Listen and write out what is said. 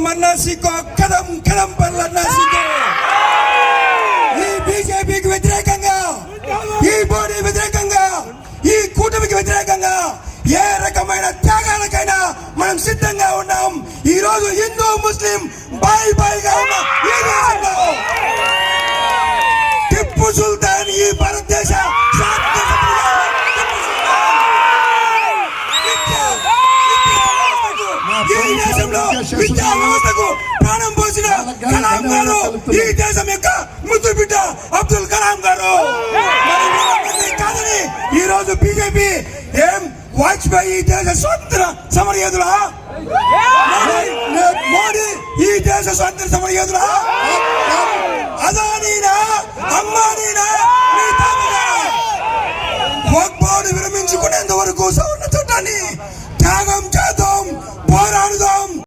अन्ना सीखो कदम कदम पर लड़ना सीखो ఈ బీజేపీకి వ్యతిరేకంగా ఈ మోడీ వ్యతిరేకంగా ఈ కూటమికి వ్యతిరేకంగా ఏ రకమైన త్యాగాలకైనా మనం సిద్ధంగా ఉన్నాం. ఈ రోజు హిందూ ముస్లిం బాయ్ బాయ్గా ఉన్న ఈ దేశంలో టిప్పు సుల్తాన్ ఈ భారతదేశ ఈ దేశంలో విద్యా వ్యవస్థకు ప్రాణం పోసిన కలాం గారు, ఈ దేశం యొక్క ముద్దు బిడ్డ అబ్దుల్ కలాం గారు కాదని ఈ రోజు బీజేపీ ఏం వాజ్పేయి ఈ దేశ స్వాతంత్ర సమరయోధులా, మోడీ ఈ దేశ స్వాతంత్ర సమరయోధులా, అదానీనా అంబానీనా వక్ఫ్ బోర్డు విరమించుకునేంత వరకు సవరణ చట్టాన్ని త్యాగం చేద్దాం, పోరాడుదాం.